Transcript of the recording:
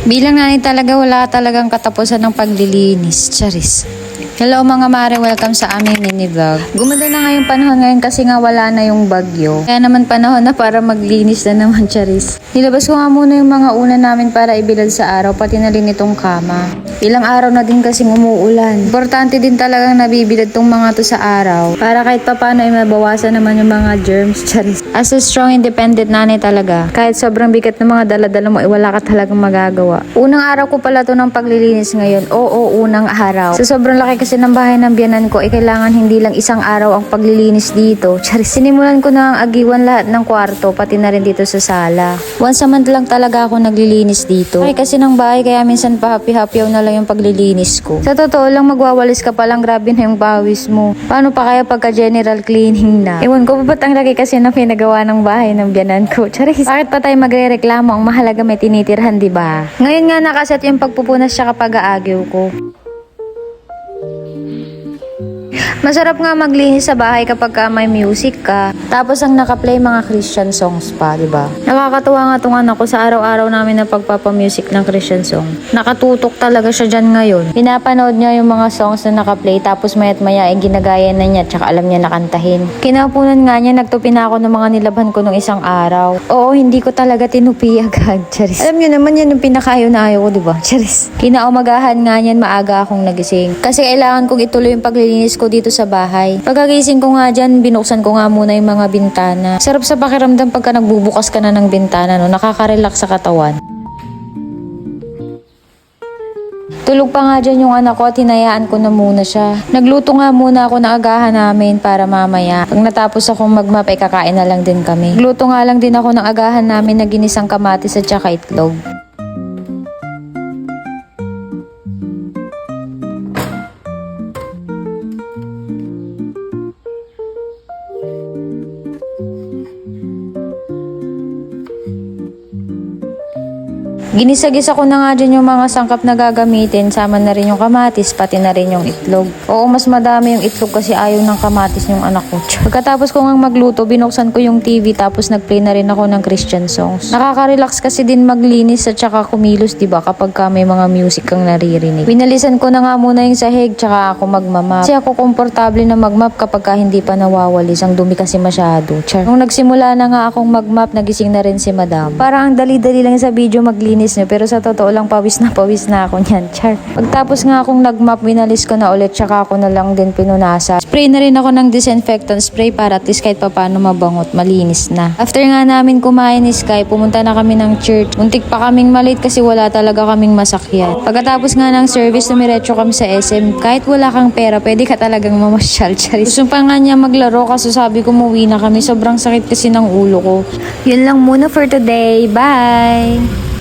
Bilang nanay talaga, wala talagang katapusan ng paglilinis. Charis. Hello mga mare, welcome sa aming mini vlog. Gumanda na nga yung panahon ngayon kasi nga wala na yung bagyo. Kaya naman panahon na para maglinis na naman, charis. Nilabas ko nga muna yung mga una namin para ibilad sa araw, pati na rin itong kama. Ilang araw na din kasing umuulan. Importante din talagang nabibilad tong mga to sa araw para kahit papano ay mabawasan naman yung mga germs, charis. As a strong independent nanay talaga, kahit sobrang bigat ng mga dala-dala mo, wala ka talagang magagawa. Unang araw ko pala to ng paglilinis ngayon. Oo, unang araw. Sa sobrang laki kasi ng bahay ng biyanan ko, kailangan hindi lang isang araw ang paglilinis dito. Charis, sinimulan ko na ang agiwan lahat ng kwarto, pati na rin dito sa sala. Once a month lang talaga ako naglilinis dito. Ay kasi ng bahay, kaya minsan pa happy-happyaw na lang yung paglilinis ko. Sa totoo lang, magwawalis ka pa lang, grabe na yung pawis mo. Paano pa kaya pagka general cleaning na? Ewan ko, ba't ang laki kasi na pinagawa ng bahay ng biyanan ko? Charis, bakit pa tayo magre-reklamo? Ang mahalaga may tinitirhan, diba? Ngayon nga nakaset yung pagpupunas siya kapag aagyaw ko. Masarap nga maglinis sa bahay kapag may music ka. Tapos ang nakaplay mga Christian songs pa, di ba? Nakakatuwa nga itong anak ko sa araw-araw namin na pagpapamusic ng Christian song. Nakatutok talaga siya dyan ngayon. Pinapanood niya yung mga songs na nakaplay tapos maya't maya ay ginagaya na niya tsaka alam niya nakantahin. Kinapunan nga niya, nagtupi na ako ng mga nilabhan ko nung isang araw. Oo, hindi ko talaga tinupi agad. Charis. Alam niyo naman yan yung pinakayo na ayaw ko, di ba? Charis. Kinaumagahan nga niyan, maaga akong nagising. Kasi kailangan kong ituloy yung paglilinis ko dito sa bahay. Pagkagising ko nga dyan, binuksan ko nga muna yung mga bintana. Sarap sa pakiramdam pagka nagbubukas ka na ng bintana, no? Nakaka-relax sa katawan. Tulog pa nga dyan yung anak ko at hinayaan ko na muna siya. Nagluto nga muna ako ng agahan namin para mamaya. Pag natapos akong mag-map, ay kakain na lang din kami. Nagluto nga lang din ako ng agahan namin na ginisang kamatis at saka itlog. Ginisa-gisa ko na nga dyan yung mga sangkap na gagamitin, sama na rin yung kamatis, pati na rin yung itlog. Oo, mas madami yung itlog kasi ayaw ng kamatis yung anak ko. Pagkatapos ko nga magluto, binuksan ko yung TV tapos nagplay na rin ako ng Christian songs. Nakaka-relax kasi din maglinis at saka kumilos, diba, kapag ka may mga music kang naririnig. Winalisan ko na nga muna yung sahig tsaka ako magmamap. Kasi ako komportable na magmap kapag ka hindi pa nawawalis. Ang dumi kasi masyado. Char. Nung nagsimula na nga akong magmap, nagising na rin si madam. Parang ang dali-dali lang sa video maglinis niyo, pero sa totoo lang pawis na ako niyan, char. Pagtapos nga akong nagmap, winalis ko na ulit, tsaka ako na lang din pinunasan. Spray na rin ako ng disinfectant spray para at least kahit papaano mabangot, malinis na. After nga namin kumain ni Sky, pumunta na kami ng church. Muntik pa kaming malate kasi wala talaga kaming masakyan. Pagkatapos nga ng service, tumiretso kami sa SM. Kahit wala kang pera, pwede ka talagang mamasyal, charis. Gusto pa nga niya maglaro kasi sabi ko umuwi na kami. Sobrang sakit kasi ng ulo ko. Yun lang muna for today. Bye!